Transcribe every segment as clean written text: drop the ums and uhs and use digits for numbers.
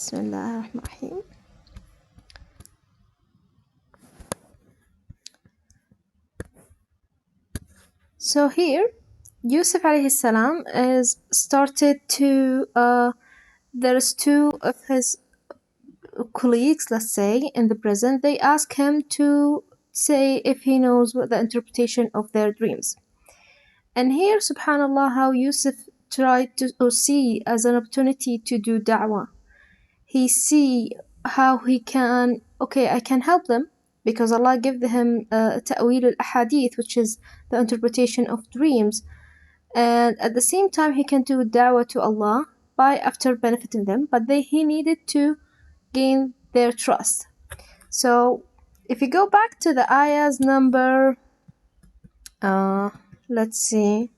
Bismillahirrahmanirrahim. So here, Yusuf alayhi salam is started to, there's two of his colleagues, let's say, in the prison. They ask him to say if he knows what the interpretation of their dreams. And here, subhanallah, how Yusuf tried to see as an opportunity to do da'wah. He see how he can, okay, I can help them because Allah gave him ta'wil al-ahadith, which is the interpretation of dreams. And at the same time, he can do da'wah to Allah by after benefiting them, but he needed to gain their trust. So if you go back to the ayahs number, let's see.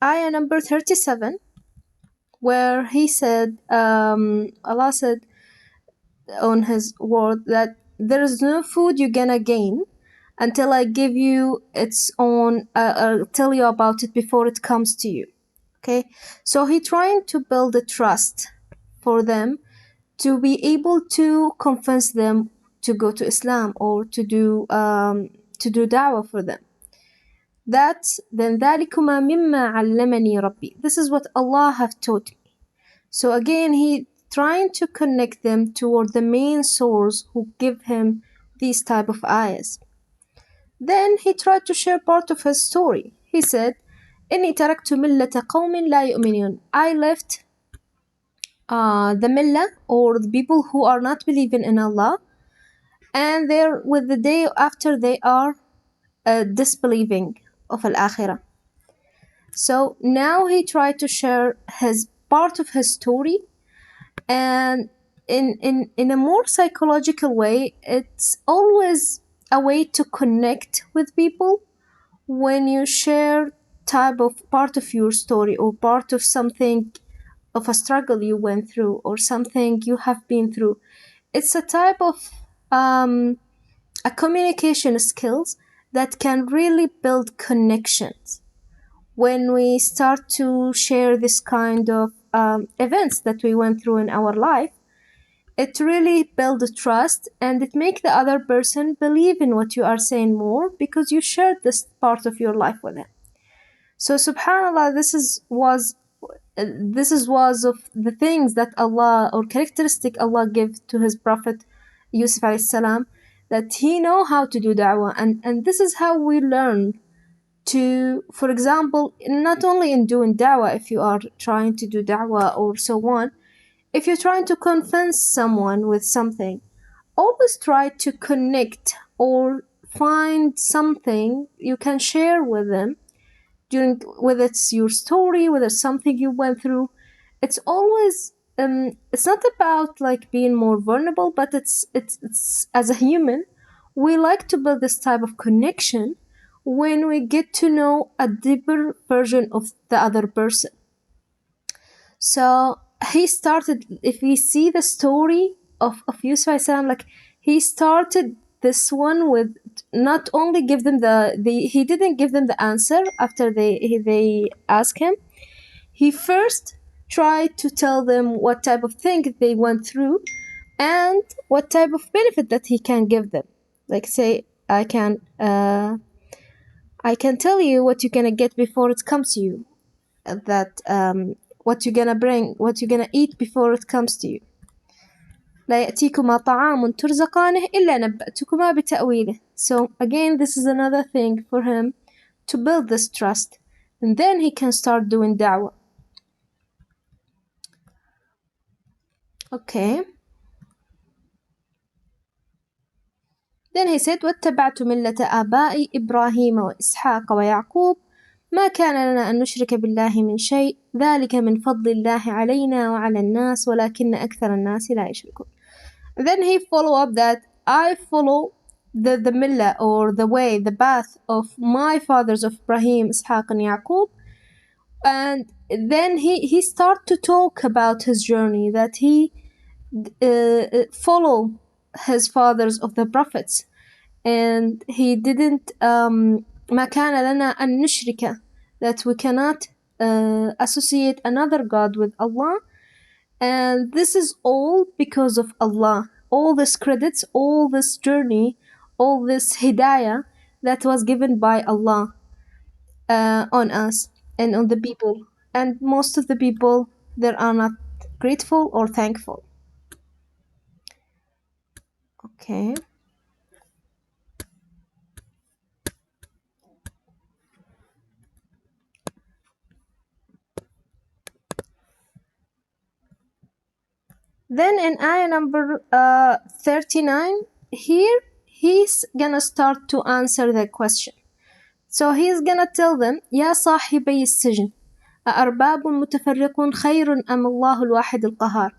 Ayah number 37, where he said, Allah said on his word that there is no food you're gonna gain until I give you its own, tell you about it before it comes to you. Okay, so he trying to build a trust for them to be able to convince them to go to Islam or to do da'wah for them. That's then ذَلِكُمَا مِمَّا عَلَّمَنِي رَبِّي. This is what Allah have taught me. So again, he trying to connect them toward the main source who give him these type of ayahs. Then he tried to share part of his story. He said, إِنِّي تَرَكْتُ مِلَّةَ قَوْمٍ لَا يُؤْمِنُونَ. I left the millah, or the people who are not believing in Allah, and they're with the day after they are disbelieving of al-akhirah. So now he tried to share his part of his story, and in a more psychological way, it's always a way to connect with people when you share type of part of your story or part of something, of a struggle you went through or something you have been through. It's a type of a communication skills that can really build connections. When we start to share this kind of events that we went through in our life, it really builds trust and it makes the other person believe in what you are saying more because you shared this part of your life with them. So subhanallah, this was of the things that Allah, or characteristic Allah gave to his prophet Yusuf alayhi salam, that he know how to do da'wah, and this is how we learn to, for example, not only in doing da'wah, if you are trying to do da'wah or so on, if you're trying to convince someone with something, always try to connect or find something you can share with them during, whether it's your story, whether it's something you went through. It's always it's not about like being more vulnerable, but it's as a human, we like to build this type of connection when we get to know a deeper version of the other person. So he started, if we see the story of Yusuf alayhi salam, like he started this one with not only give them he didn't give them the answer after they asked him. He first tried to tell them what type of thing they went through and what type of benefit that he can give them. Like say, I can tell you what you're gonna get before it comes to you. That what you're gonna bring, what you're gonna eat before it comes to you. لا يأتيكما طعام ترزقانه إلا نبأتكما بتأويله. So again, this is another thing for him to build this trust, and then he can start doing da'wah. Okay. Then he said, واتبعت ملة آبائي إبراهيم وإسحاق ويعقوب ما كان لنا أن نشرك بالله من شيء ذلك من فضل الله علينا وعلى الناس ولكن أكثر الناس لا يشركون. Then he follow up that I follow the millah, or the way, the path of my fathers of Ibrahim, Ishaq and Yaqub. And then he start to talk about his journey, that he follow his fathers of the prophets, and he didn't ما كان لنا أن نشرك, that we cannot associate another God with Allah. And this is all because of Allah. All this credits, all this journey, all this hidayah that was given by Allah on us and on the people. And most of the people, they are not grateful or thankful. Okay. Then in ayah number 39, here he's gonna start to answer the question. So he's gonna tell them, يا صاحبي السجن أأرباب متفرقون خير أم الله الواحد القهار.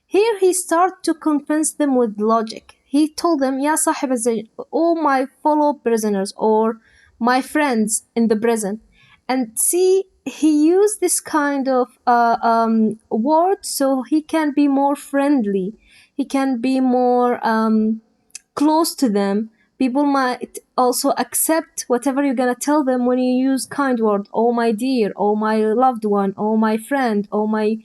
Here he started to convince them with logic. He told them, يا صاحب السجن, all my fellow prisoners or my friends in the prison. And see, he used this kind of word so he can be more friendly. He can be more close to them. People might also accept whatever you're gonna tell them when you use kind word. Oh my dear, oh my loved one, oh my friend, oh my,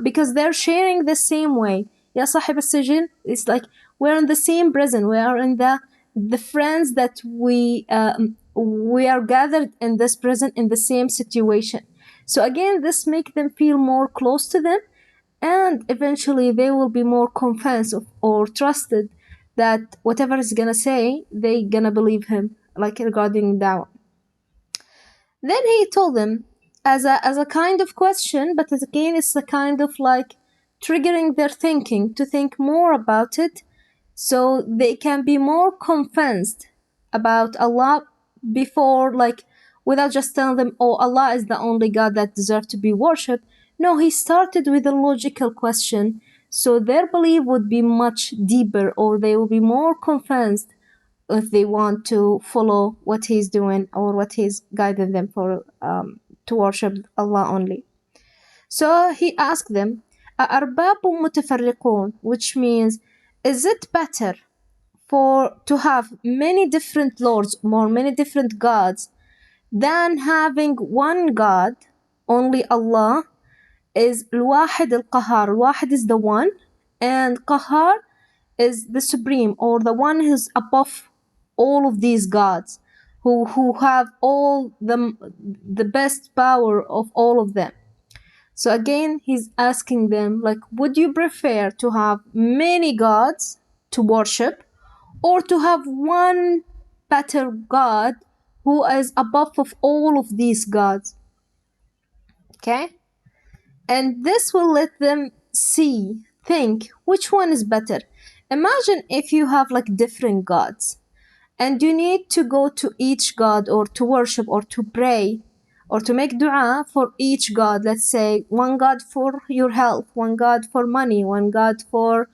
because they're sharing the same way. Ya صاحب السجن, it's like we're in the same prison. We are in the friends that we are gathered in this prison in the same situation. So again, this makes them feel more close to them, and eventually they will be more convinced or trusted that whatever he's gonna say, they gonna believe him, like regarding dawah. Then he told them as a kind of question, but again it's a kind of like triggering their thinking to think more about it, so they can be more convinced about Allah before, like, without just telling them, oh, Allah is the only God that deserves to be worshipped. No, he started with a logical question, so their belief would be much deeper, or they will be more convinced if they want to follow what he's doing or what he's guiding them for to worship Allah only. So he asked them, أَأَرْبَابٌ مُتَفَرِّقُونَ, which means, is it better to have many different lords or many different gods than having one God, only Allah? Is الواحد القهار. الواحد is the one, and قهار is the supreme, or the one who's above all of these gods, who have all the best power of all of them. So again, he's asking them, like, would you prefer to have many gods to worship, or to have one better God who is above of all of these gods? Okay? And this will let them think which one is better. Imagine if you have like different gods, and you need to go to each god, or to worship, or to pray, or to make dua for each god. Let's say one god for your health, one god for money, one god for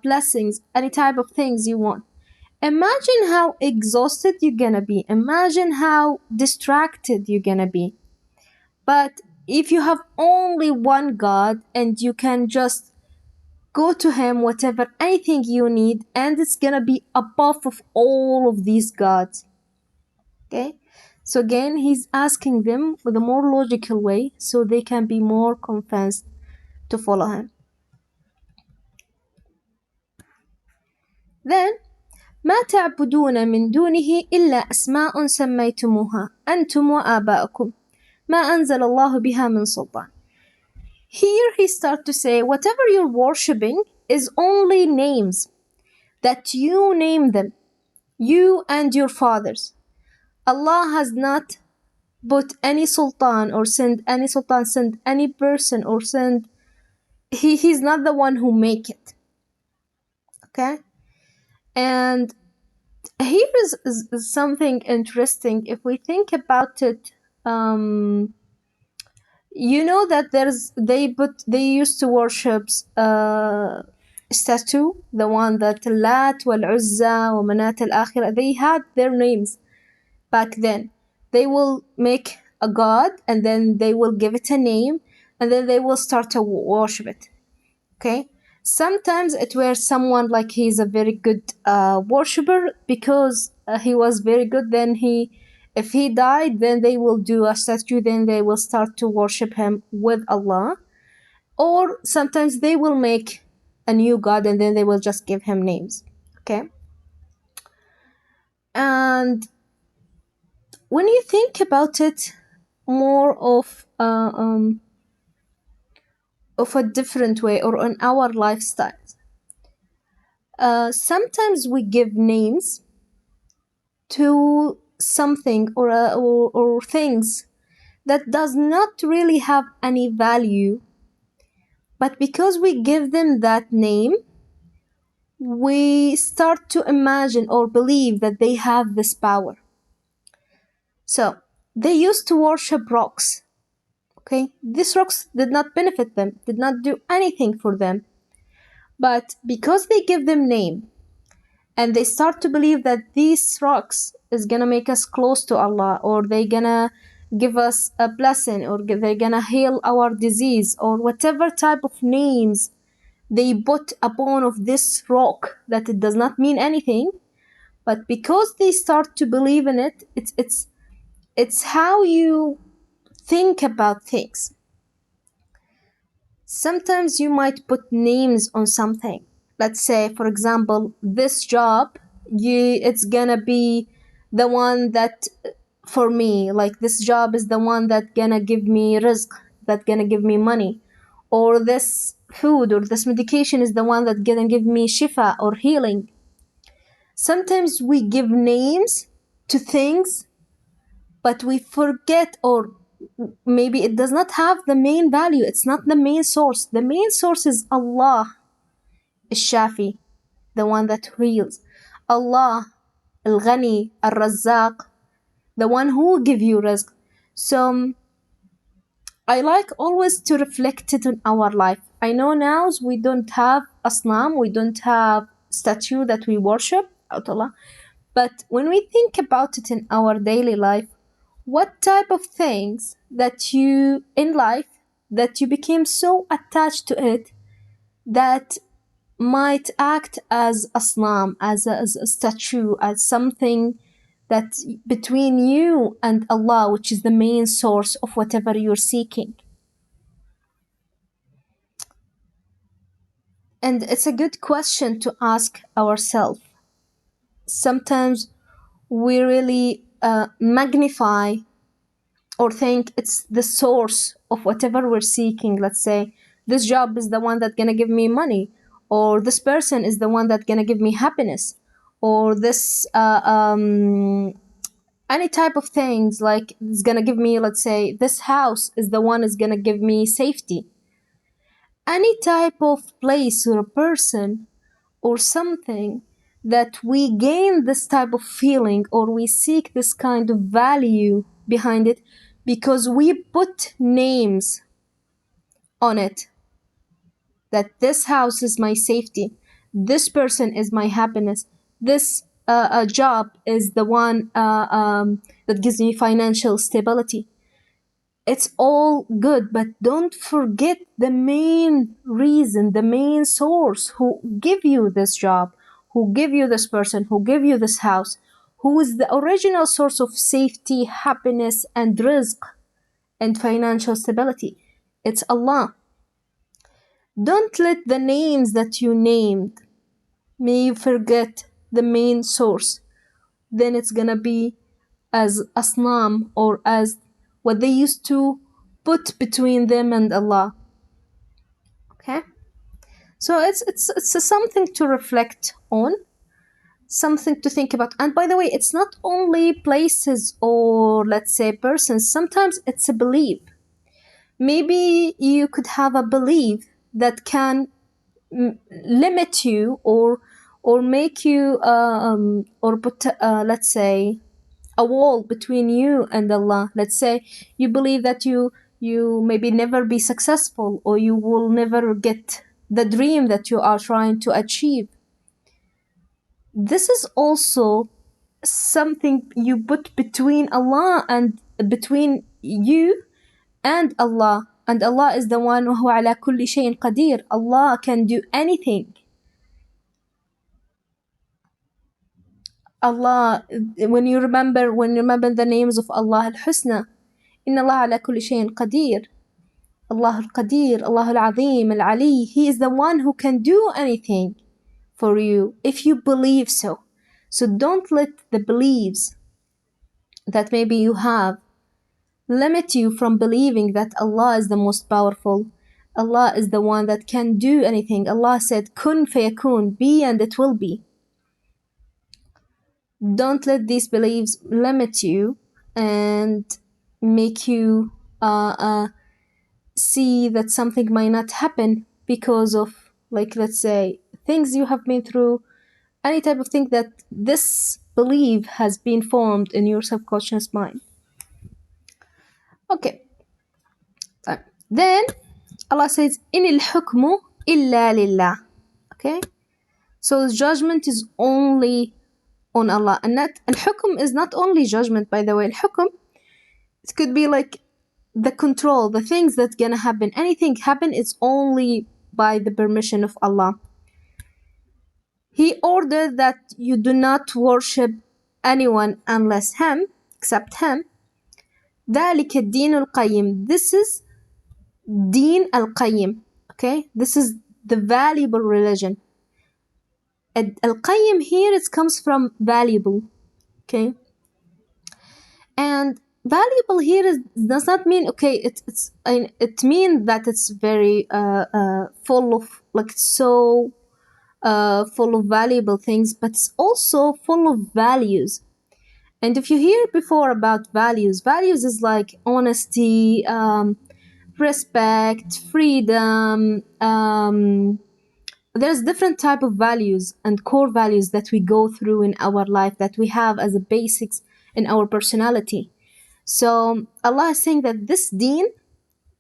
blessings, any type of things you want. Imagine how exhausted you're gonna be. Imagine how distracted you're gonna be. But if you have only one God, and you can just go to him whatever, anything you need, and it's gonna be above of all of these gods. Okay? So again, he's asking them with a more logical way so they can be more convinced to follow him. Then, ما تعبدون من دونه إلا أسماء سميتموها أنتم وآباؤكم ما أنزل الله بها من سلطان. Here he starts to say, whatever you're worshipping is only names that you name them, you and your fathers. Allah has not put any sultan or send any person, or he's not the one who make it. Okay? And here is something interesting. If we think about it, you know that they used to worship statue, the one that Lat wal Uzza wa Manat al Akhirah, they had their names back then. They will make a god, and then they will give it a name, and then they will start to worship it. Okay? Sometimes it were someone like he's a very good worshipper because he was very good. Then if he died, then they will do a statue. Then they will start to worship him with Allah. Or sometimes they will make a new god and then they will just give him names. Okay. And when you think about it, more of a different way or on our lifestyle. Sometimes we give names to something or things that does not really have any value, but because we give them that name, we start to imagine or believe that they have this power. So they used to worship rocks. Okay, these rocks did not benefit them, did not do anything for them, but because they give them name, and they start to believe that these rocks is gonna make us close to Allah, or they gonna give us a blessing, or they're gonna heal our disease, or whatever type of names they put upon of this rock that it does not mean anything, but because they start to believe in it, it's how you think about things. Sometimes you might put names on something. Let's say, for example, this job, it's gonna be the one that, for me, like this job is the one that gonna give me rizq, that gonna give me money. Or this food or this medication is the one that gonna give me shifa or healing. Sometimes we give names to things, but we forget, or maybe it does not have the main value. It's not the main source. The main source is Allah, Shafi, the one that heals. Allah, Al-Ghani, Al-Razzaq, the one who will give you rizq. So I like always to reflect it in our life. I know now we don't have asnam, we don't have statue that we worship, Allah. But when we think about it in our daily life, what type of things that you in life that you became so attached to it that might act as asnam, as a statue, as something that between you and Allah, which is the main source of whatever you're seeking. And it's a good question to ask ourselves. Sometimes we really magnify or think it's the source of whatever we're seeking. Let's say this job is the one that's gonna give me money, or this person is the one that's gonna give me happiness, or this any type of things like it's gonna give me, let's say this house is the one is gonna give me safety. Any type of place or a person or something that we gain this type of feeling or we seek this kind of value behind it because we put names on it, that this house is my safety, this person is my happiness, this job is the one that gives me financial stability. It's all good, but don't forget the main reason, the main source who give you this job, who give you this person, who give you this house, who is the original source of safety, happiness, and rizq and financial stability. It's Allah. Don't let the names that you named may you forget the main source. Then it's gonna be as asnam or as what they used to put between them and Allah. Okay? So it's something to reflect on, something to think about. And by the way, it's not only places or let's say persons. Sometimes it's a belief. Maybe you could have a belief that can limit you or make you or put let's say a wall between you and Allah. Let's say you believe that you maybe never be successful, or you will never get the dream that you are trying to achieve. This is also something you put between Allah and between you and Allah, and Allah is the one وهو على كل شيء قدير. Allah can do anything. Allah, when you remember the names of Allah al-Husna, إن الله على كل شيء قدير. Allah al-Qadir, Allah al-Azim, al-Ali. He is the one who can do anything for you if you believe so. So don't let the beliefs that maybe you have limit you from believing that Allah is the most powerful. Allah is the one that can do anything. Allah said, kun fayakun, be and it will be. Don't let these beliefs limit you and make you see that something might not happen because of, like, let's say, things you have been through, any type of thing that this belief has been formed in your subconscious mind. Okay. Then Allah says, إِنِ الْحُكْمُ إِلَّا لِلَّهِ. Okay? So judgment is only on Allah. And that al-hukm is not only judgment, by the way. Al-hukm, it could be like the control, the things that's gonna happen. Anything happen is only by the permission of Allah. He ordered that you do not worship anyone unless Him, except Him. ذَلِكَ الدِّينُ الْقَيِّمِ. This is Deen al-Qayyim. Okay? This is the valuable religion. Al-Qayyim here, it comes from valuable. Okay? And valuable here does not mean, okay, it means that it's very full of, like, so full of valuable things, but it's also full of values. And if you hear before about values is like honesty, respect, freedom. There's different type of values and core values that we go through in our life, that we have as a basics in our personality. So Allah is saying that this deen,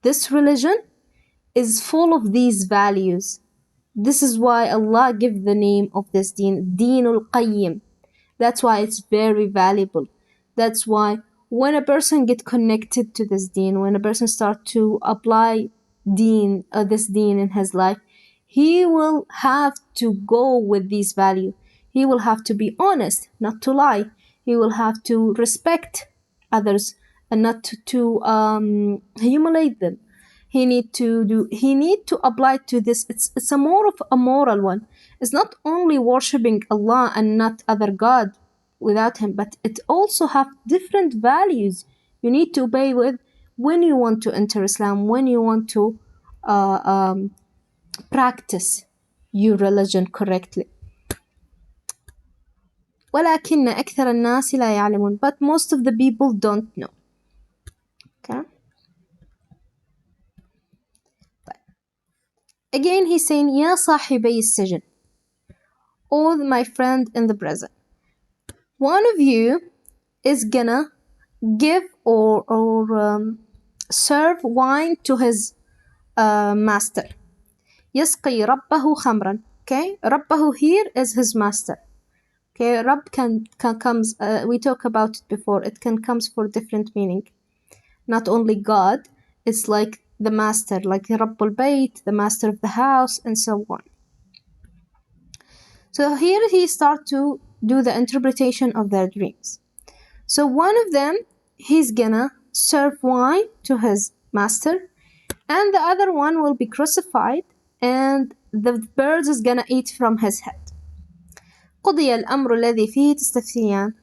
this religion, is full of these values. This is why Allah gave the name of this deen, Deenul Qayyim. That's why it's very valuable. That's why when a person get connected to this deen, when a person start to apply this deen in his life, he will have to go with these values. He will have to be honest, not to lie. He will have to respect others and not to humiliate them. He need to apply to this. It's a more of a moral one. It's not only worshipping Allah and not other God without Him, but it also have different values you need to obey with when you want to enter Islam, when you want to practice your religion correctly. ولكن أكثر الناس لا يعلمون. But most of the people don't know. Okay? Again, he's saying, يا صاحبي السجن. Oh, my friend in the prison. One of you is gonna give or serve wine to his master. يسقي ربه خمرا. Okay? ربه here is his master. Okay? رب can comes, we talked about it before. It can comes for different meaning. Not only God, it's like the master, like Rabbul Bayt, the master of the house, and so on. So here he starts to do the interpretation of their dreams. So one of them, he's gonna serve wine to his master, and the other one will be crucified, and the birds is gonna eat from his head. قضي الأمر الذي فيه تستفتيان.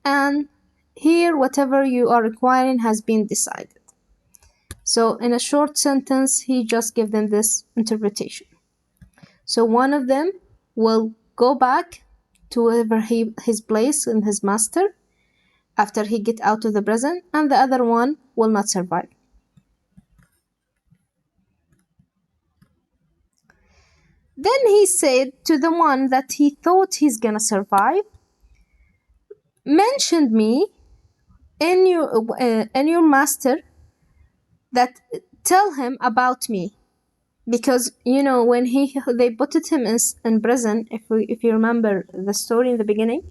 And here whatever you are requiring has been decided. So in a short sentence, he just gave them this interpretation. So one of them will go back to wherever his place in his master after he get out of the prison, and the other one will not survive. Then he said to the one that he thought he's gonna survive, mention me in your master, that tell him about me, because when they put him in prison, if you remember the story in the beginning,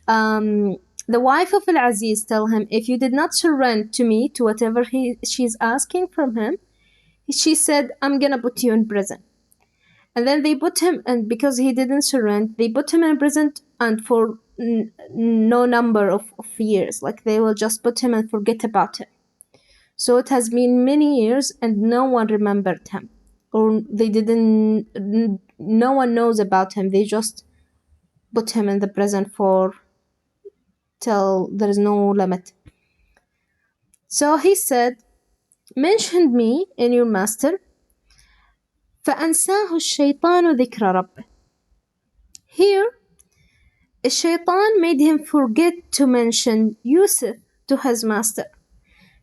the wife of Al-Aziz tell him, if you did not surrender to me, to whatever she's asking from him, she said, I'm gonna put you in prison. And then they put him, and because he didn't surrender, they put him in prison, and for no number of years. Like, they will just put him and forget about him. So it has been many years and no one remembered him. Or they didn't, no one knows about him. They just put him in the prison for till there is no limit. So he said, mention me in your master. فأنساه الشيطان ذكر ربه. Here, الشيطان made him forget to mention Yusuf to his master.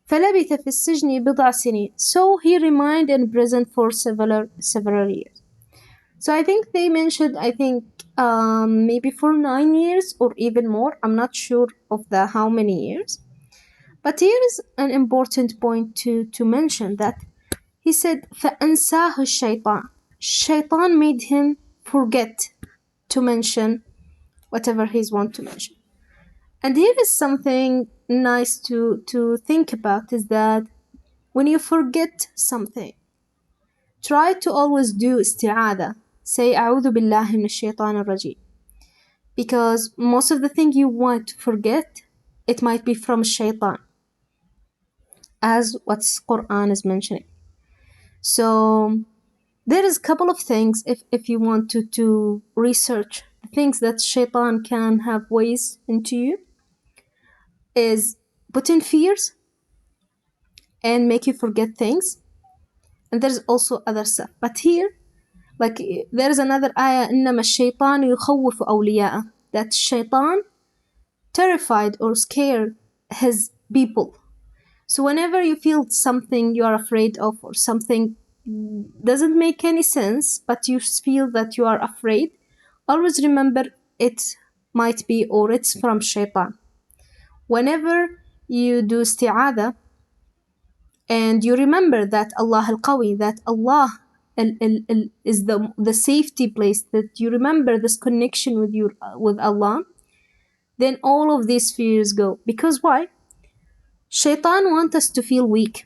فلبث في السجن بضع سنين. So he remained in prison for several years. So I think they mentioned, maybe for 9 years or even more. I'm not sure of how many years. But here is an important point to mention, that he said, فأنساه الشيطان. Shaitan made him forget to mention whatever he's want to mention. And here is something nice to think about, is that when you forget something, try to always do isti'adha. Say, أعوذ بالله من الشيطان الرجيم. Because most of the things you want to forget, it might be from shaitan, as what Qur'an is mentioning. So there is a couple of things, if you want to research the things that shaitan can have ways into you, is put in fears and make you forget things. And there's also other stuff. But here, like, there is another ayah, إنما الشيطان يخوف أولياءه, that shaitan terrified or scared his people. So whenever you feel something you are afraid of, or something doesn't make any sense, but you feel that you are afraid, always remember it might be, or it's from shaitan. Whenever you do isti'adha, and you remember that Allah al-Qawi, that Allah is the safety place, that you remember this connection with Allah, then all of these fears go. Because why? Shaitan wants us to feel weak.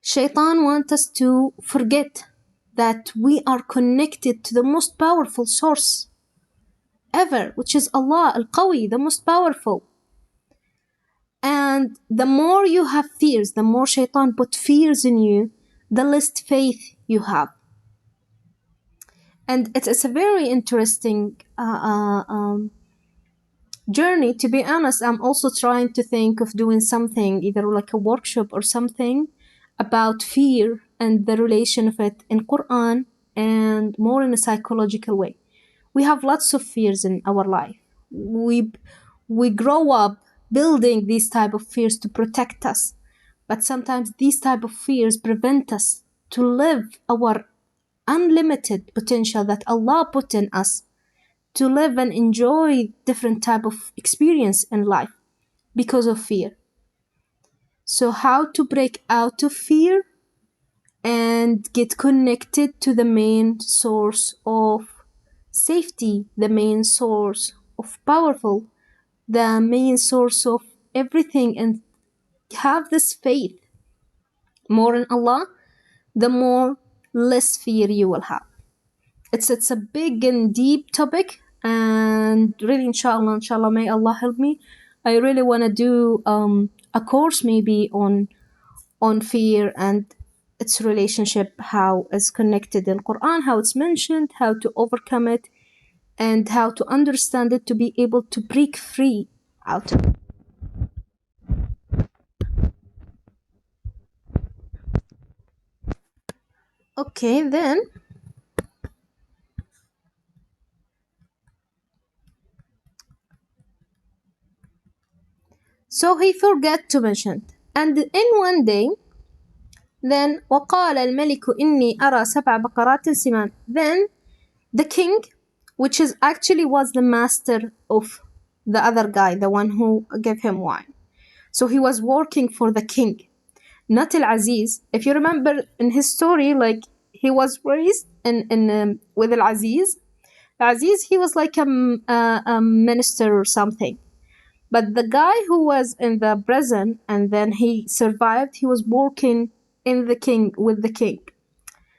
Shaitan wants us to forget that we are connected to the most powerful source ever, which is Allah al-Qawi, the most powerful. And the more you have fears, the more shaitan put fears in you, the less faith you have. And it's a very interesting journey. To be honest, I'm also trying to think of doing something, either like a workshop or something, about fear and the relation of it in Quran, and more in a psychological way. We have lots of fears in our life. We grow up building these type of fears to protect us. But sometimes these type of fears prevent us to live our unlimited potential that Allah put in us, to live and enjoy different type of experience in life because of fear. So how to break out of fear and get connected to the main source of safety, the main source of powerful, the main source of everything, and have this faith more in Allah, the more less fear you will have. It's a big and deep topic, and really, inshallah, may Allah help me. I really want to do a course maybe on fear and its relationship, how it's connected in Quran, how it's mentioned, how to overcome it, and how to understand it to be able to break free out of it. Okay, then. So he forgot to mention. And in one day, then وقال الملك إني أرى سبع بقرات سمان. Then the king, which is actually was the master of the other guy, the one who gave him wine. So he was working for the king, not Al-Aziz. If you remember in his story, like, he was raised with Al-Aziz. Al-Aziz, he was like a minister or something. But the guy who was in the prison and then he survived, he was working with the king.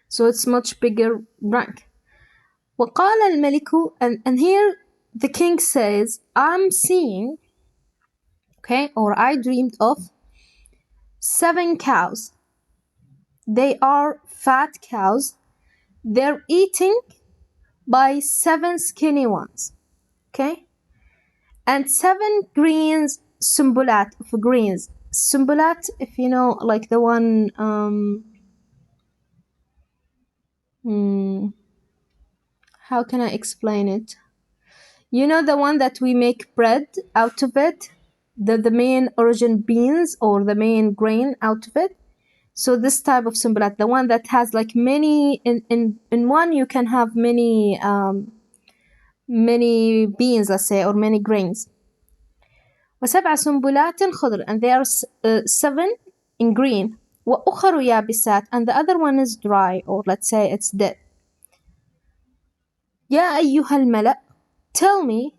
So it's much bigger rank. وقال الملك, and here the king says, I'm seeing, okay, or I dreamed of 7 cows. They are fat cows. They're eating by 7 skinny ones, okay? And 7 greens, sumbulat of greens. Sumbulat, if you know, like the one, how can I explain it? You know the one that we make bread out of it? The main origin beans or the main grain out of it? So this type of sumbulat, the one that has like many, in one you can have many beans, let's say, or many grains. وسبع سنبلات خضر, and there are 7 in green. وأخر يابسات, and the other one is dry, or let's say it's dead. يا أيها الملأ, tell me,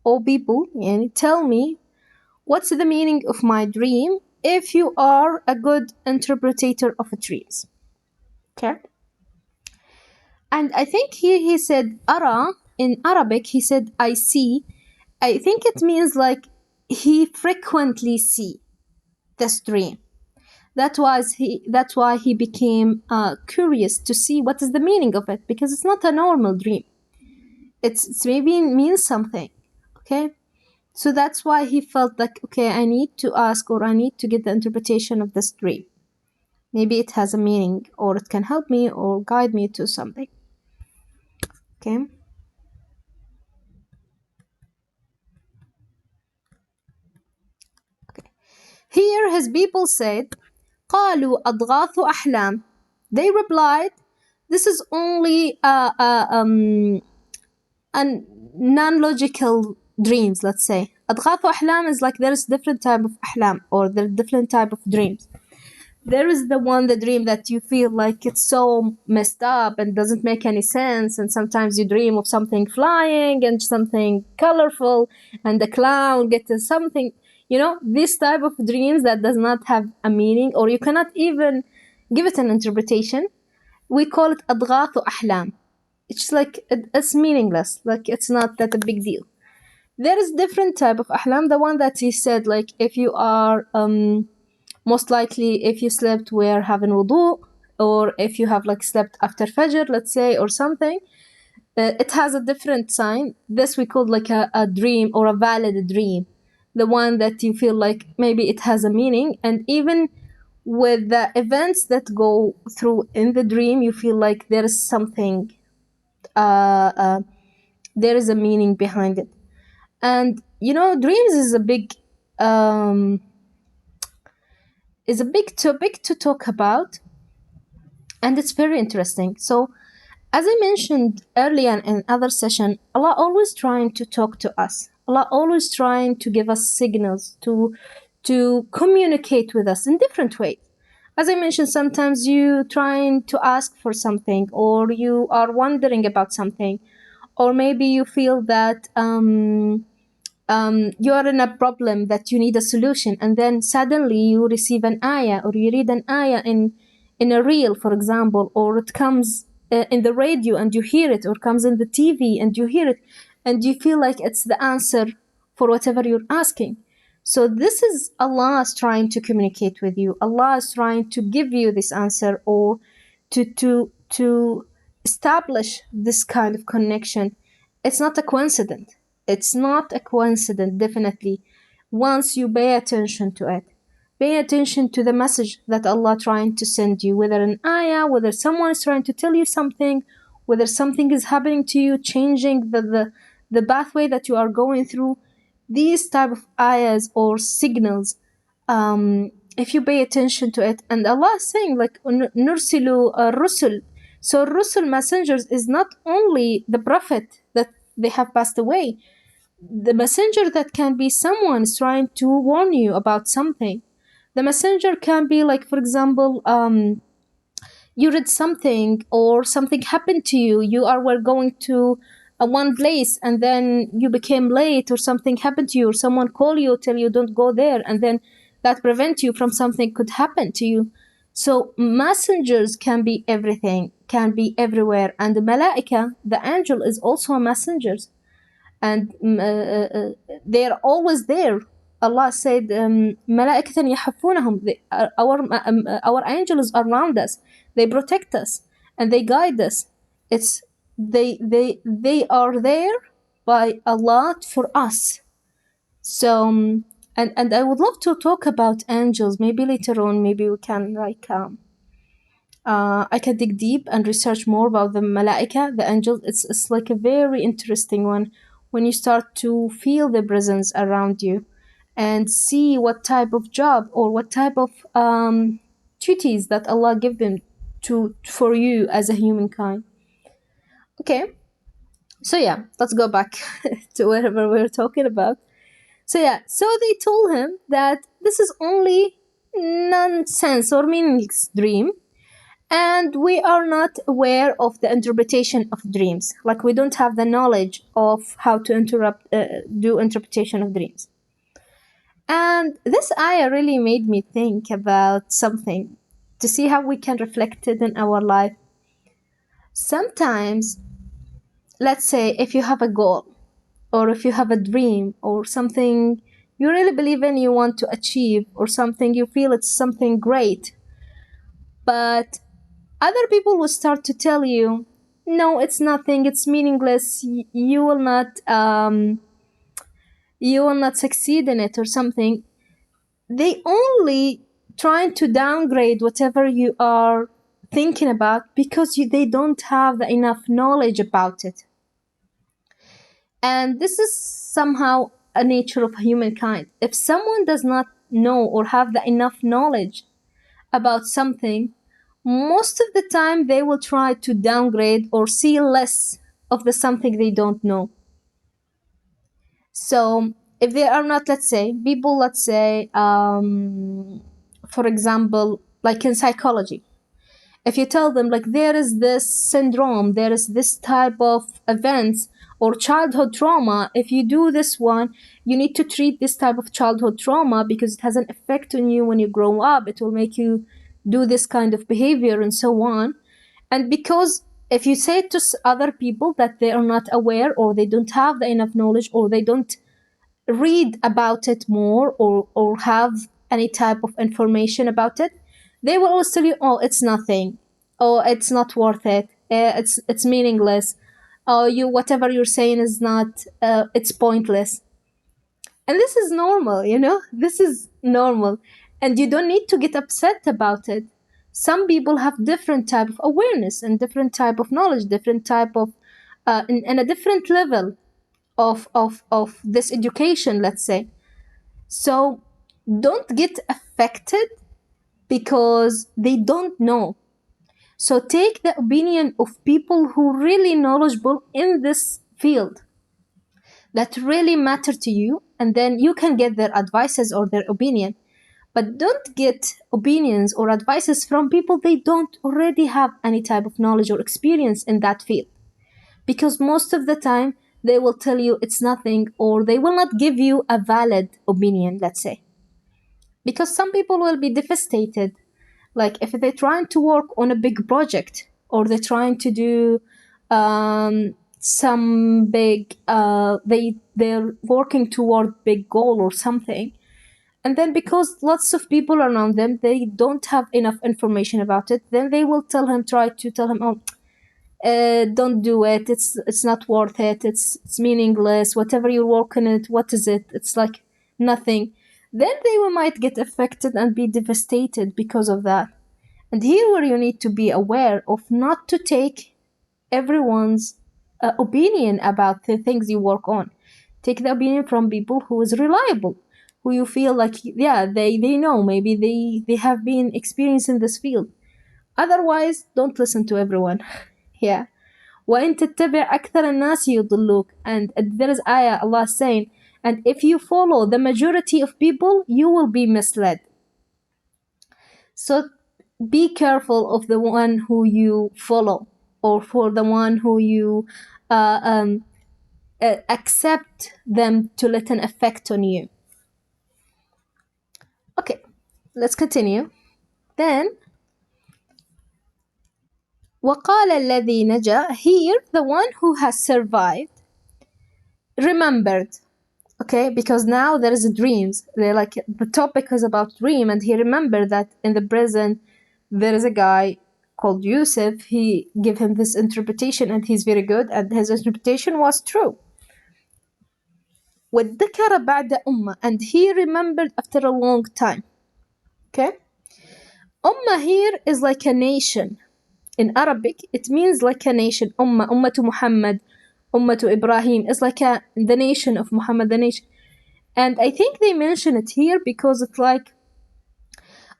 O people, يعني tell me, what's the meaning of my dream if you are a good interpreter of dreams. Okay. And I think here he said أرى, in Arabic he said I see. I think it means like he frequently see this dream. That's why he became curious to see what is the meaning of it, because it's not a normal dream. It's maybe it means something, okay? So that's why he felt like, okay, I need to ask, or I need to get the interpretation of this dream. Maybe it has a meaning, or it can help me or guide me to something. Okay. Here his people said, قالوا أضغاث أحلام. They replied, this is only a non-logical dreams, let's say. أضغاث أحلام is like there's different type of أحلام, or there are different type of dreams. There is the dream that you feel like it's so messed up and doesn't make any sense, and sometimes you dream of something flying and something colorful and the clown gets something, you know, this type of dreams that does not have a meaning, or you cannot even give it an interpretation. We call it أضغاث أحلام. It's like, it's meaningless, like it's not that a big deal. There is different type of أحلام, the one that he said, like if you are most likely if you slept where having wudu, or if you have like slept after Fajr, let's say, or something, it has a different sign. This we call like a dream, or a valid dream, the one that you feel like maybe it has a meaning, and even with the events that go through in the dream, you feel like there is something, there is a meaning behind it. And you know, dreams is a big topic to talk about, and it's very interesting. So as I mentioned earlier in other session, Allah always trying to talk to us. Allah always trying to give us signals to communicate with us in different ways. As I mentioned, sometimes you trying to ask for something, or you are wondering about something, or maybe you feel that you are in a problem that you need a solution, and then suddenly you receive an ayah, or you read an ayah in a reel, for example, or it comes in the radio and you hear it, or comes in the TV and you hear it, and you feel like it's the answer for whatever you're asking. So this is Allah is trying to communicate with you. Allah is trying to give you this answer, or to establish this kind of connection. It's not a coincidence. It's not a coincidence, definitely. Once you pay attention to it, pay attention to the message that Allah trying to send you, whether an ayah, whether someone is trying to tell you something, whether something is happening to you, changing the pathway that you are going through. These type of ayahs or signals, if you pay attention to it, and Allah is saying like nursilu rusul. So rusul, messengers, is not only the prophet that they have passed away. The messenger that can be someone is trying to warn you about something. The messenger can be like, for example, you read something, or something happened to you. You were going to one place, and then you became late, or something happened to you, or someone called you, tell you don't go there, and then that prevent you from something could happen to you. So messengers can be everything, can be everywhere. And the malaika, the angel, is also a messenger. And they're always there. Allah said, ملائكة يحفونهم. Our angels are around us. They protect us and they guide us. It's they are there by Allah for us. So and I would love to talk about angels. Maybe later on, maybe we can I can dig deep and research more about the malaika, the angels. It's like a very interesting one when you start to feel the presence around you and see what type of job or what type of duties that Allah give them to for you as a humankind. Okay, so yeah, let's go back to whatever we were talking about. So yeah, so they told him that this is only nonsense or meaningless dream, and we are not aware of the interpretation of dreams. Like we don't have the knowledge of how to do interpretation of dreams. And this ayah really made me think about something to see how we can reflect it in our life. Sometimes, let's say if you have a goal or if you have a dream or something you really believe in, you want to achieve, or something you feel it's something great, but other people will start to tell you, no, it's nothing, it's meaningless, you will not succeed in it or something. They only trying to downgrade whatever you are thinking about because they don't have enough knowledge about it. And this is somehow a nature of humankind. If someone does not know or have the enough knowledge about something, most of the time they will try to downgrade or see less of the something they don't know. So if they are not, let's say, people, let's say, for example, like in psychology, if you tell them like there is this syndrome, there is this type of events or childhood trauma, if you do this one, you need to treat this type of childhood trauma because it has an effect on you when you grow up. It will make you do this kind of behavior and so on. And because if you say to other people that they are not aware or they don't have the enough knowledge or they don't read about it more or have any type of information about it, they will always tell you, oh, it's nothing, oh, it's not worth it, it's meaningless, oh, you whatever you're saying is not it's pointless. And this is normal, this is normal, and you don't need to get upset about it. Some people have different type of awareness and different type of knowledge, different type of in a different level of this education, let's say. So don't get affected because they don't know. So take the opinion of people who really knowledgeable in this field that really matter to you, and then you can get their advices or their opinion. But don't get opinions or advices from people they don't already have any type of knowledge or experience in that field. Because most of the time they will tell you it's nothing, or they will not give you a valid opinion, let's say. Because some people will be devastated. Like if they're trying to work on a big project or they're trying to do some big, they're working toward big goal or something. And then because lots of people around them, they don't have enough information about it, then they will try to tell him, oh, don't do it. It's not worth it. It's meaningless. Whatever you're working at, what is it? It's like nothing. Then they might get affected and be devastated because of that. And here where you need to be aware of not to take everyone's opinion about the things you work on. Take the opinion from people who is reliable, who you feel like, yeah, they know, maybe they have been experiencing this field. Otherwise, don't listen to everyone. Yeah. وَإِن تَتَّبِعْ أَكْثَرَ النَّاسِ يُضِلُّوكَ. And there is ayah, Allah saying, and if you follow the majority of people, you will be misled. So be careful of the one who you follow, or for the one who you accept them to let an effect on you. Okay, let's continue. Then وقال الذي نجا. Here, the one who has survived remembered. Okay, because now there is dreams. They're like, the topic is about dream, and he remembered that in the prison there is a guy called Yusuf. He gave him this interpretation, and he's very good, and his interpretation was true. وَادَّكَرَ بَعْدَ أُمَّةٍ, and he remembered after a long time. Okay? Ummah here is like a nation. In Arabic, it means like a nation. Ummatu Muhammad, Ummatu Ibrahim. It's like the nation of Muhammad, the nation. And I think they mention it here because it's like,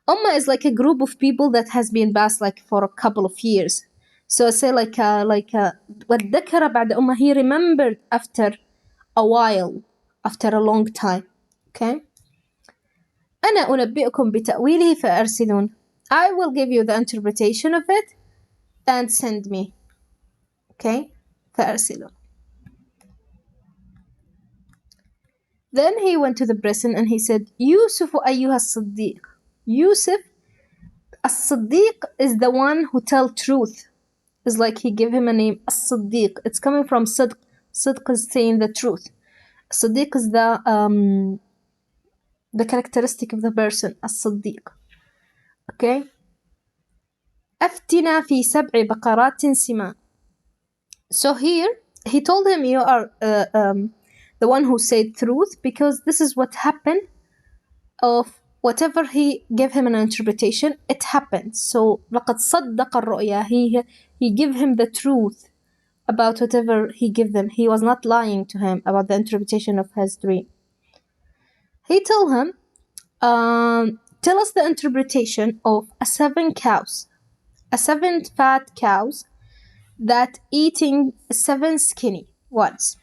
Ummah is like a group of people that has been passed like for a couple of years. So I say وَادَّكَرَ بَعْدَ أُمَّةٍ, he remembered after a while, after a long time. Okay? أنا أنبئكم بتأويله فأرسلون. I will give you the interpretation of it and send me. Okay? فأرسلون. Then he went to the prison and he said, Yusuf أيها الصديق. Yusuf, as-Siddiq is the one who tells truth. It's like he gave him a name, as-Siddiq. It's coming from Sidq. Sidq is saying the truth. Siddiq is the characteristic of the person, as-Siddiq. Okay? أفتنا في سبع بقرات سمان. So here, he told him, you are the one who said truth, because this is what happened of whatever he gave him an interpretation, it happened. So لقد صدق الرؤيا. He gave him the truth about whatever he gave them. He was not lying to him about the interpretation of his dream. He told him, tell us the interpretation of 7 cows, 7 fat cows that eating 7 skinny ones,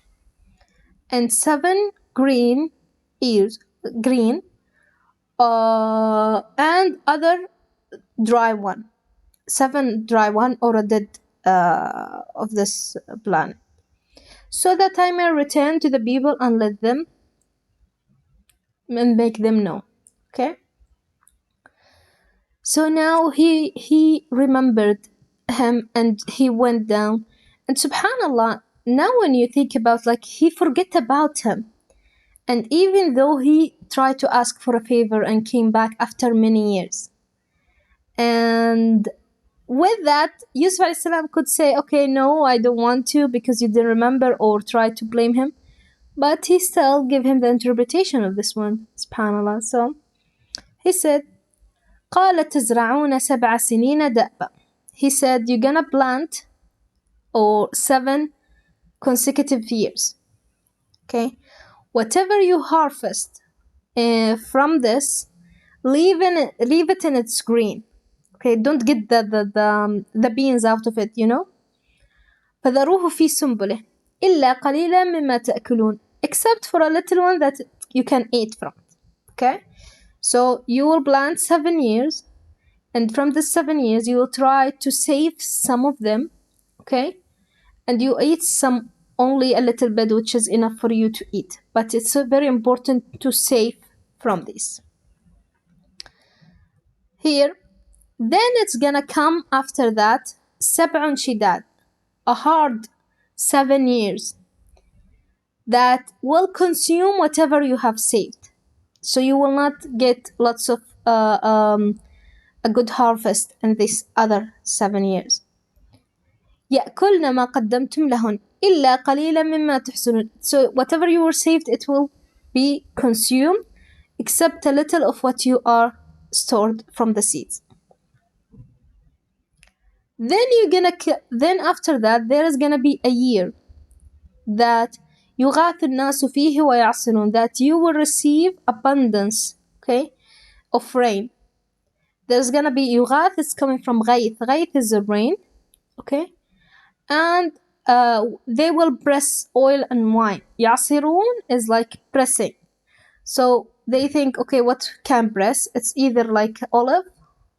and 7 green ears, green, and other dry one, 7 dry one or a dead of this planet, so that I may return to the people and let them and make them know. Okay. So now he remembered him and he went down, and subhanallah, now when you think about, like, he forget about him, and even though he tried to ask for a favor and came back after many years, and with that, Yusuf alayhi salam could say, okay, no, I don't want to because you didn't remember, or try to blame him, but he still gave him the interpretation of this one, subhanallah. So he said, قال تزرعون 7 سنين دأبا. He said, you're gonna plant 7 consecutive years. Okay, whatever you harvest from this, leave it in its green. Okay, don't get the beans out of it, you know. فذروه في سنبله إلا قليلا مما تأكلون, except for a little one that you can eat from. Okay, so you will plant 7 years, and from the 7 years you will try to save some of them. Okay, and you eat some, only a little bit, which is enough for you to eat, but it's very important to save from this. Here, then it's gonna come after that سبع شداد, a hard 7 years that will consume whatever you have saved, so you will not get lots of a good harvest in this other 7 years. يأكلن ما قدمتم لهن إلا قليلا مما تحسنون. So whatever you were saved, it will be consumed, except a little of what you are stored from the seeds. Then after that, there is gonna be a year that يغاث الناس فيه ويعصرون, that you will receive abundance, okay, of rain. There's gonna be يغاث, it's coming from غيث. غيث is the rain, okay, and they will press oil and wine. يعصرون is like pressing. So they think, okay, what can press? It's either like olive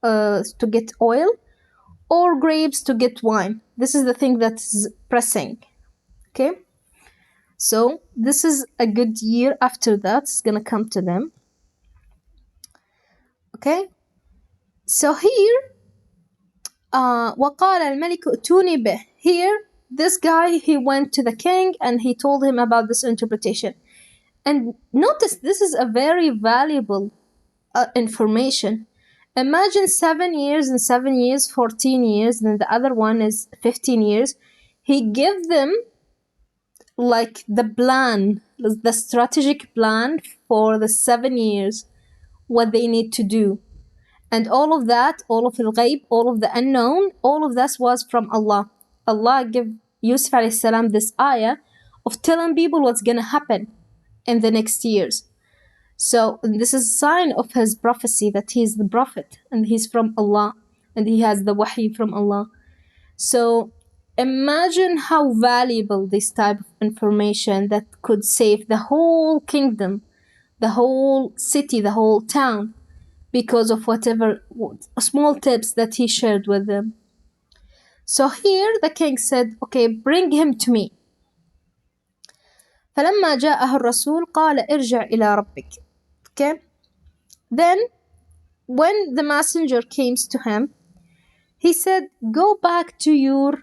to get oil, or grapes to get wine. This is the thing that's pressing. Okay, so this is a good year after that. It's gonna come to them. Okay, so here وقال الملك ائتوني به. Here, this guy, he went to the king and he told him about this interpretation. And notice, this is a very valuable information. Imagine 7 years and 7 years, 14 years, and the other one is 15 years. He gave them like the plan, the strategic plan for the 7 years, what they need to do. And all of that, all of al-ghayb, all of the unknown, all of this was from Allah. Allah gave Yusuf alayhi salam this ayah of telling people what's gonna happen in the next years. So this is a sign of his prophecy that he is the prophet and he's from Allah and he has the wahi from Allah. So imagine how valuable this type of information that could save the whole kingdom, the whole city, the whole town, because of whatever small tips that he shared with them. So here the king said, okay, bring him to me. فلما جاءه الرسول قال ارجع إلى ربك. Okay. Then when the messenger came to him, he said, go back to your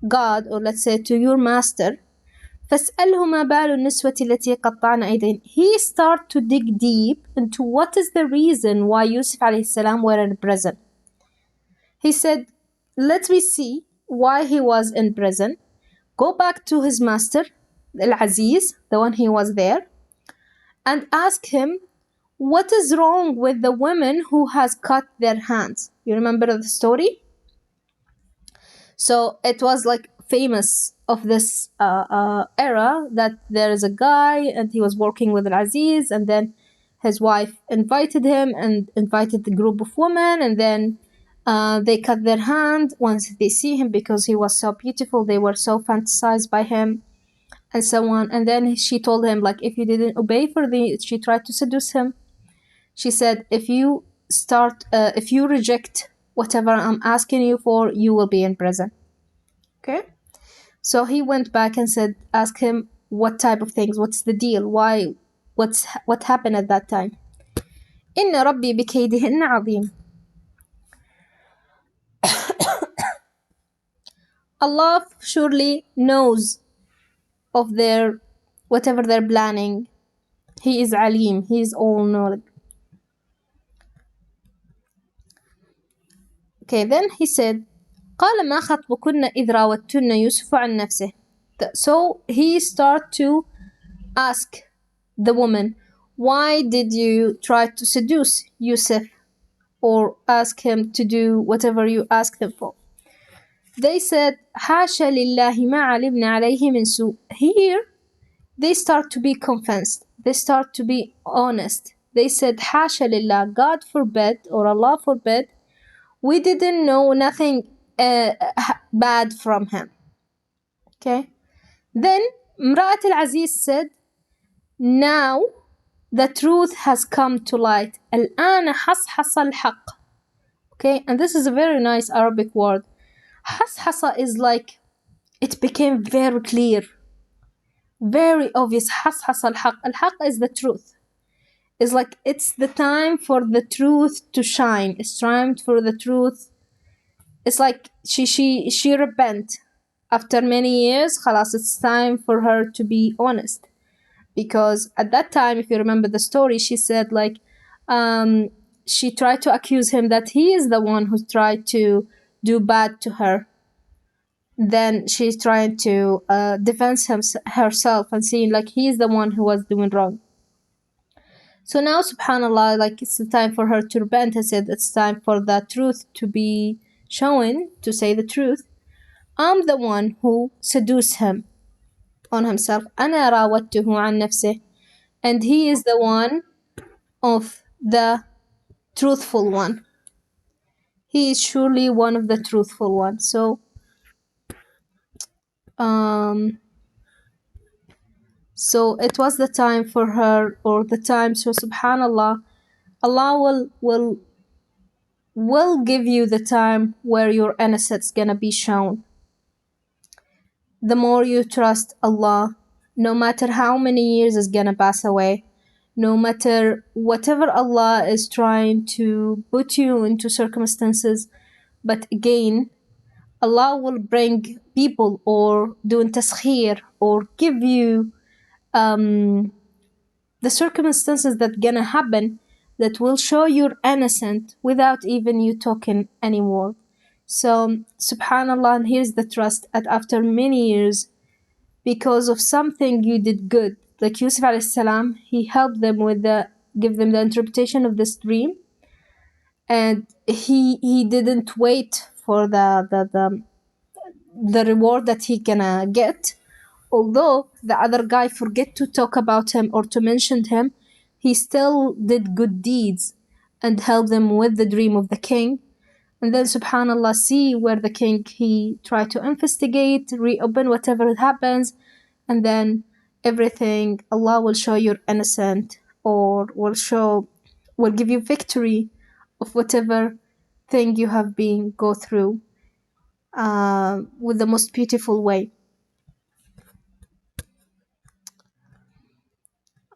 God, or let's say to your master. فاسأله ما بال النسوة التي قطعن أيديهن. He started to dig deep into what is the reason why Yusuf alayhi salam were in prison. He said, let me see why he was in prison. Go back to his master, Al-Aziz, the one he was there, and ask him, what is wrong with the women who has cut their hands? You remember the story? So it was like famous of this era that there is a guy and he was working with Al-Aziz, and then his wife invited him and invited the group of women, and then they cut their hand once they see him because he was so beautiful. They were so fantasized by him and so on. And then she told him, like, if you didn't obey she tried to seduce him. She said, if you reject whatever I'm asking you for, you will be in prison. Okay? So he went back and said, ask him what type of things, what's the deal, why, what happened at that time. إن ربي بكيدهن عظيم. Allah surely knows of their, whatever they're planning. He is Alim, He is all knowing. Okay, then he said, قال ما خطبكن إذ راوتن يوسف عن نفسه. So he started to ask the woman, why did you try to seduce Yusuf or ask him to do whatever you asked him for? They said, حاشا لله ما علمنا عليه من سوء. Here they start to be convinced, they start to be honest. They said, حاشا لله, God forbid, or Allah forbid, we didn't know nothing bad from him. Okay. Then Imra'at al-Aziz said, now the truth has come to light. الآن حصحص الحق. Okay, and this is a very nice Arabic word. حصحص is like, it became very clear, very obvious. حصحص الحق. الحق is the truth. It's like, it's the time for the truth to shine. It's time for the truth. It's like she repent after many years. خلاص, it's time for her to be honest. Because at that time, if you remember the story, she said, like, she tried to accuse him that he is the one who tried to do bad to her. Then she's trying to defend herself and saying, like, he is the one who was doing wrong. So now, subhanallah, like, it's the time for her to repent. I said, it's time for the truth to be shown, to say the truth. I'm the one who seduced him on himself. أنا راودته عن نفسه. And he is the one of the truthful one. He is surely one of the truthful ones. So, so it was the time for her, or the time. So subhanallah, Allah will give you the time where your innocence gonna be shown. The more you trust Allah, no matter how many years is gonna pass away, no matter whatever Allah is trying to put you into circumstances, but again, Allah will bring people or do taskhir or give you the circumstances that gonna happen that will show you're innocent without even you talking anymore. So subhanallah, and here's the trust that after many years, because of something you did good, like Yusuf alayhi salam, he helped them give them the interpretation of this dream, and he didn't wait for the reward that he gonna get. Although the other guy forget to talk about him or to mention him, he still did good deeds and helped them with the dream of the king. And then subhanallah, see where the king, he tried to investigate, reopen whatever happens, and then everything, Allah will show you're innocent, or will give you victory of whatever thing you have been go through with the most beautiful way.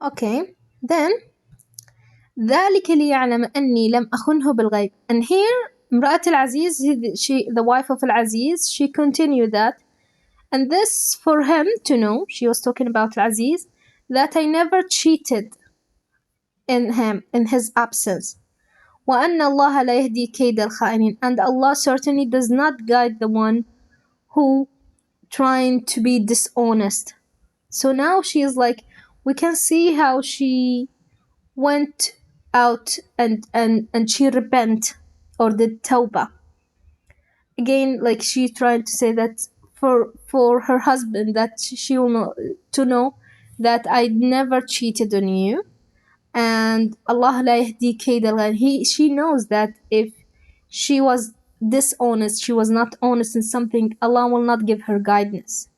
Okay, then ذلك ليعلم أني لم أخنه بالغيب. And here امرأة العزيز, the wife of Al-Aziz, she continued that, and this for him to know, she was talking about Al-Aziz, that I never cheated in his absence. وأن الله لا يهدي كيد الخائنين, and Allah certainly does not guide the one who trying to be dishonest. So now she is like, we can see how she went out and she repent or did tawbah. Again, like she tried to say that for her husband, that she will know that I never cheated on you, and Allah la yahdi kayd al-ghayr. She knows that if she was dishonest, she was not honest in something, Allah will not give her guidance.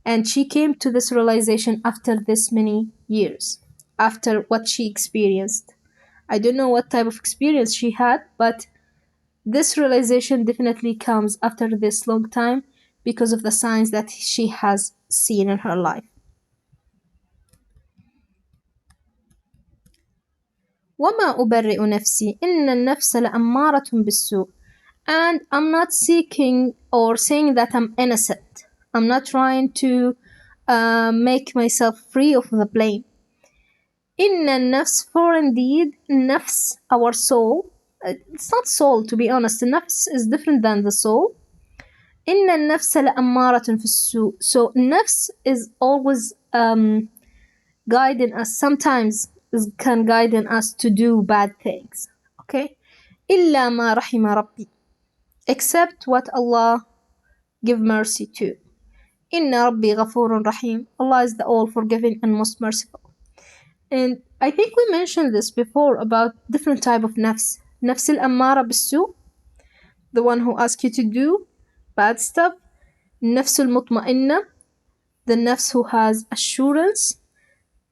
And she came to this realization after this many years, after what she experienced. I don't know what type of experience she had, but this realization definitely comes after this long time because of the signs that she has seen in her life. وَمَا أُبَرِّئُ نَفْسِي إِنَّ النَّفْسَ لَأَمَّارَةٌ بِالسُّوءِ. And I'm not seeking or saying that I'm innocent. I'm not trying to make myself free of the blame. إِنَّ النَّفْسَ, for indeed, nafs, our soul. It's not soul, to be honest. The nafs is different than the soul. إِنَّ النَّفْسَ لَأَمَّارَةٌ فِي السُّوءِ. So nafs is always guiding us. Sometimes can guide us to do bad things. Okay? إِلَّا مَا رَحِمَ رَبِّي. Except what Allah give mercy to. إِنَّ رَبِّي غَفُورٌ رَحِيمٌ. Allah is the all-forgiving and most merciful. And I think we mentioned this before about different type of nafs. Nafs al-ammara bis-su, the one who asks you to do bad stuff. Nafs al-mutma'inna, the nafs who has assurance.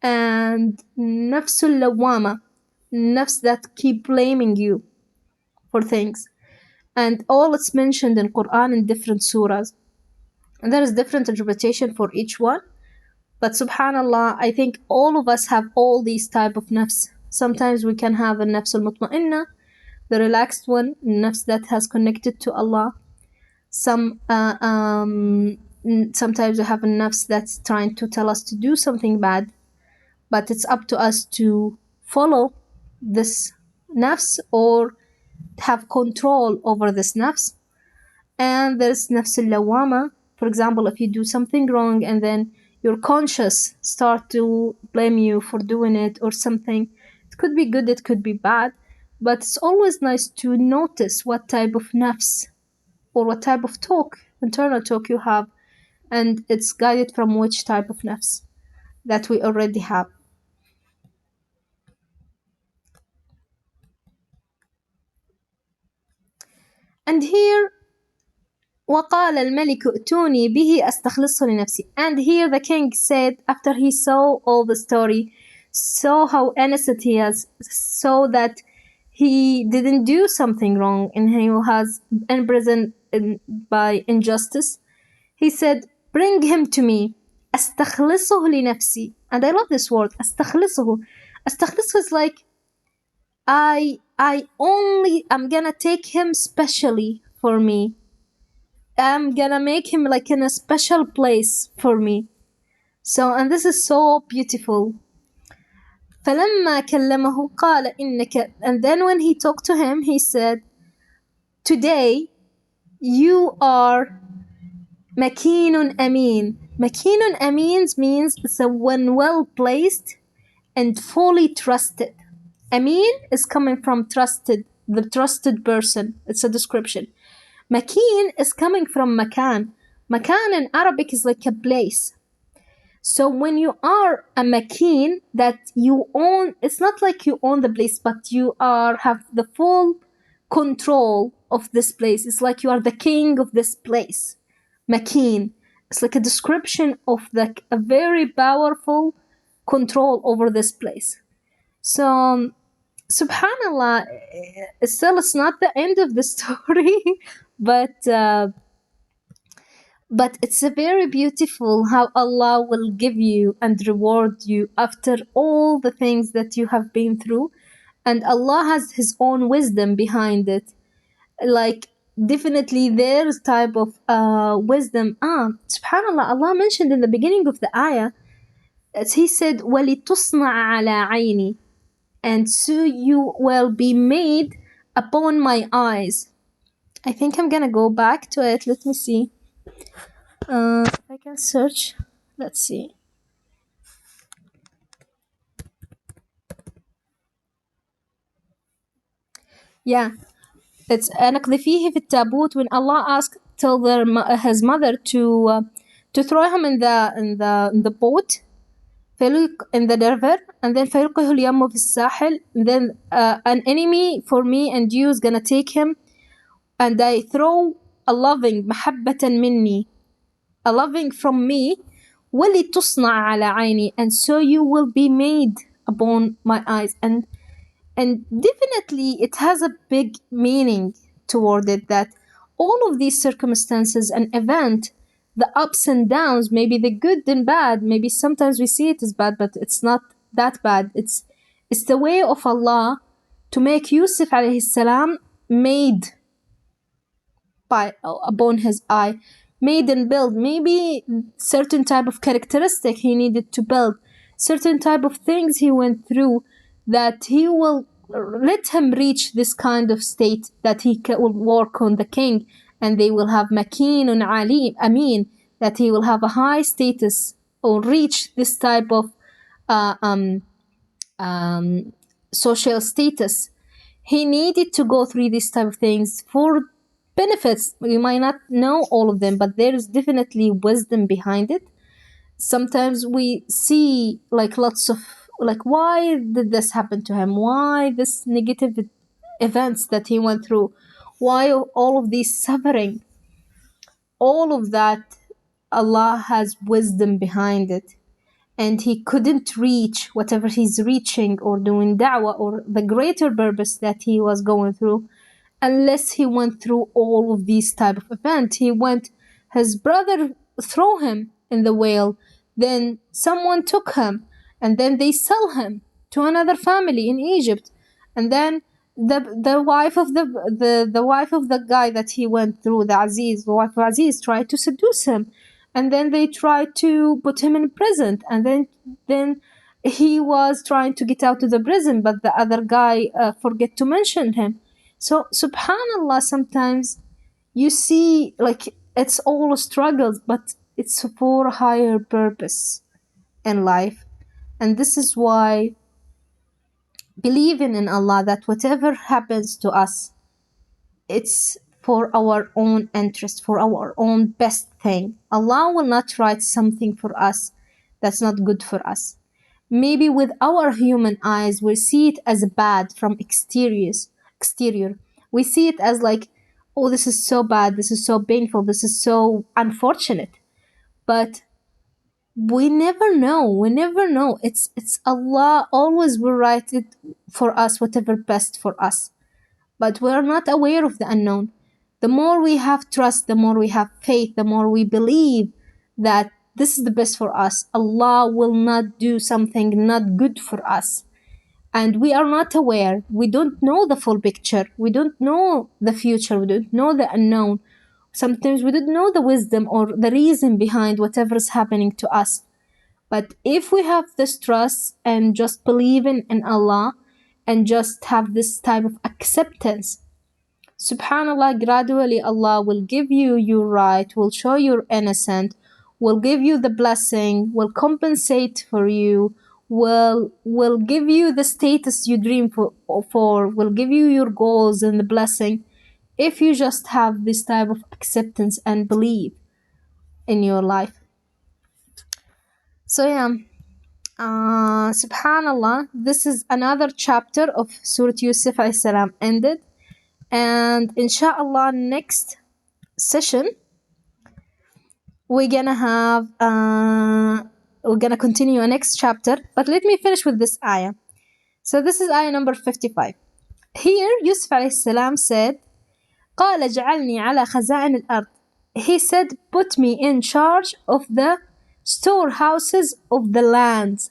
And nafs al-lawwama, nafs that keep blaming you for things. And all it's mentioned in Quran in different surahs. And there is different interpretation for each one. But subhanallah, I think all of us have all these type of nafs. Sometimes we can have a nafs al-mutma'inna, the relaxed one, nafs that has connected to Allah. Sometimes we have a nafs that's trying to tell us to do something bad. But it's up to us to follow this nafs or have control over this nafs. And there's nafs al-lawwama. For example, if you do something wrong and then your conscience start to blame you for doing it or something, it could be good, it could be bad, but it's always nice to notice what type of nafs or what type of talk, internal talk you have, and it's guided from which type of nafs that we already have. And here وَقَالَ الْمَلِكُ ائْتُونِي بِهِ أَسْتَخْلِصْهُ لِنَفْسِي. And here the king said, after he saw all the story, saw how innocent he is, saw that he didn't do something wrong and he was imprisoned by injustice, he said, bring him to me. أَسْتَخْلِصُهُ لِنَفْسِي. And I love this word, أَسْتَخْلِصُهُ. أَسْتَخْلِصُهُ is like, I'm gonna take him specially for me. I'm gonna make him like in a special place for me. So, and this is so beautiful. فلما كلمه قال إنك, and then when he talked to him, he said, today you are مكين أمين. مكين أمين means someone well placed and fully trusted. Amin is coming from trusted, the trusted person. It's a description. Makin is coming from makan. Makan in Arabic is like a place. So when you are a makin, that you own, it's not like you own the place, but you have the full control of this place. It's like you are the king of this place. Makin. It's like a description of a very powerful control over this place. So, subhanallah, still it's not the end of the story, but it's a very beautiful how Allah will give you and reward you after all the things that you have been through, and Allah has His own wisdom behind it. Like, definitely there's type of wisdom. Subhanallah, Allah mentioned in the beginning of the ayah, as He said, وَلِتُصْنَعَ عَلَى عَيْنِي, and so you will be made upon my eyes. I think I'm gonna go back to it. Let me see. If I can search. Let's see. Yeah, it's أنقذفيه في التابوت, when Allah asked, his mother to throw him in the boat, in the river, and then فيلقه اليم في الساحل, and then an enemy for me and you is gonna take him, and I throw a loving محبة مني, a loving from me, ولتصنع على عيني, and so you will be made upon my eyes. And definitely it has a big meaning toward it, that all of these circumstances and event, the ups and downs, maybe the good and bad, maybe sometimes we see it as bad, but it's not that bad. It's the way of Allah to make Yusuf alayhi salam made upon his eye, made and build. Maybe certain type of characteristic he needed to build, certain type of things he went through, that he will let him reach this kind of state, that he will work on the king, and they will have makinun alim amin, that he will have a high status or reach this type of social status. He needed to go through these type of things for benefits. We might not know all of them, but there is definitely wisdom behind it. Sometimes we see like lots of like, why did this happen to him? Why this negative events that he went through? Why all of these suffering? All of that, Allah has wisdom behind it. And he couldn't reach whatever he's reaching or doing da'wah or the greater purpose that he was going through unless he went through all of these type of events. His brother threw him in the whale, then someone took him, and then they sell him to another family in Egypt, and then the wife of the wife of the guy that he went through, the wife of Aziz, tried to seduce him, and then they tried to put him in prison, and then he was trying to get out of the prison, but the other guy forget to mention him. So subhanallah, sometimes you see like it's all struggles, but it's for a higher purpose in life. And this is why believing in Allah, that whatever happens to us, it's for our own interest, for our own best thing. Allah will not write something for us that's not good for us. Maybe with our human eyes, we see it as bad from exterior. We see it as like, oh, this is so bad, this is so painful, this is so unfortunate. But we never know. It's Allah always will write it for us, whatever best for us. But we are not aware of the unknown. The more we have trust, the more we have faith, the more we believe that this is the best for us, Allah will not do something not good for us. and we are not aware. We don't know the full picture. We don't know the future. We don't know the unknown. Sometimes we don't know the wisdom or the reason behind whatever is happening to us. But if we have this trust and just believing in Allah and just have this type of acceptance, subhanallah, gradually Allah will give you your right, will show you're innocent, will give you the blessing, will compensate for you, will give you the status you dream for, will give you your goals and the blessing, if you just have this type of acceptance and belief in your life. So yeah, subhanallah, this is another chapter of Surah Yusuf alayhi salam ended, and inshallah next session we're gonna continue our next chapter. But let me finish with this ayah. So this is ayah number 55. Here Yusuf alayhi salam said, قال اجعلني على خزائن الأرض. He said, put me in charge of the storehouses of the land.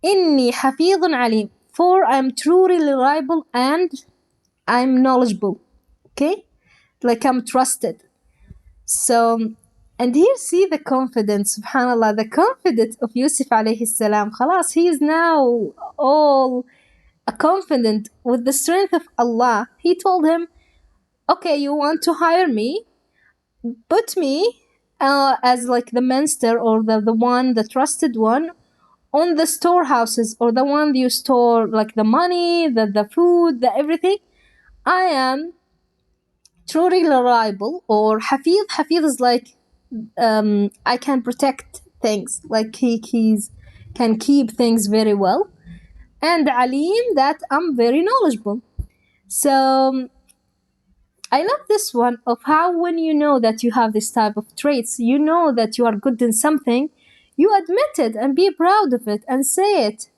إني حفيظ عليم, for I'm truly reliable and I'm knowledgeable. Okay, like I'm trusted. So, and here see the confidence, subhanallah, the confidence of Yusuf alayhi salam. Khalas, he is now all confident with the strength of Allah. He told him, okay, you want to hire me? Put me as like the minister or the trusted one on the storehouses, or the one you store like the money, the food, the everything. I am truly reliable, or Hafiz. Hafiz is like I can protect things, like he's can keep things very well, and Alim, that I'm very knowledgeable. So I love this one of how when you know that you have this type of traits, you know that you are good in something, you admit it and be proud of it and say it.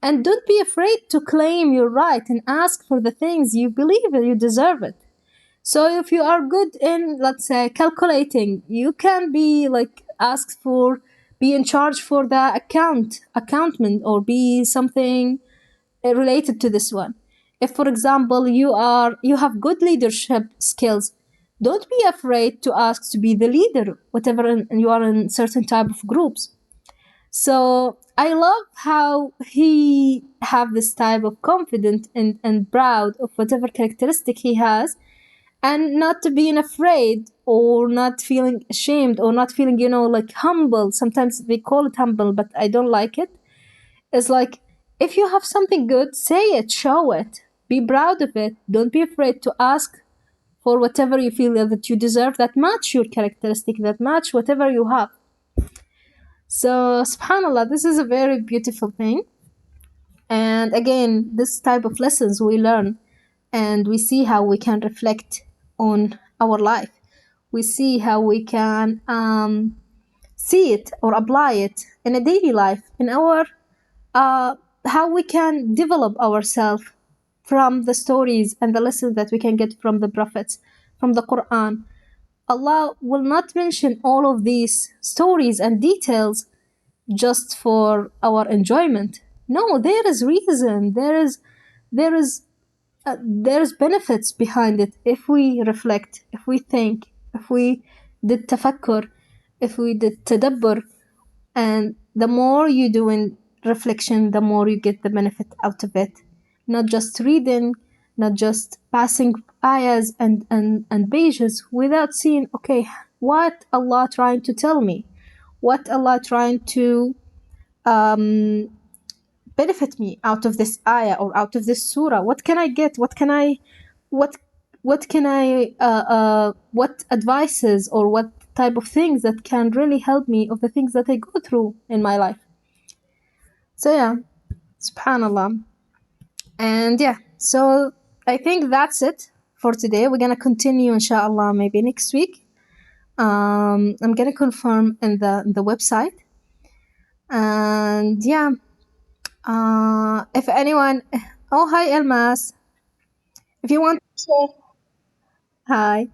And don't be afraid to claim your right and ask for the things you believe you deserve it. So if you are good in, let's say, calculating, you can be like asked for, be in charge for the accountment, or be something related to this one. If, for example, you have good leadership skills, don't be afraid to ask to be the leader, whatever you are in certain type of groups. So I love how he have this type of confidence and proud of whatever characteristic he has, and not being afraid or not feeling ashamed or not feeling, like humble. Sometimes they call it humble, but I don't like it. It's like, if you have something good, say it, show it, be proud of it. Don't be afraid to ask for whatever you feel that you deserve, that match your characteristic, that match whatever you have. So subhanallah, this is a very beautiful thing. And again, this type of lessons we learn, and we see how we can reflect on our life. We see how we can see it or apply it in a daily life, in our how we can develop ourselves from the stories and the lessons that we can get from the prophets, from the Quran. Allah will not mention all of these stories and details just for our enjoyment. No, there is reason. There is benefits behind it if we reflect, if we think, if we did tafakkur, if we did tadabbur. And the more you do in reflection, the more you get the benefit out of it. Not just reading, not just passing ayahs and pages without seeing, okay, what Allah trying to tell me? What Allah trying to benefit me out of this ayah or out of this surah? What can I get? What advices or what type of things that can really help me of the things that I go through in my life? So yeah, subhanallah. And yeah, so I think that's it for today. We're gonna continue inshallah maybe next week. I'm gonna confirm in the website. And yeah, if anyone, oh hi Elmas, if you want to share, hi.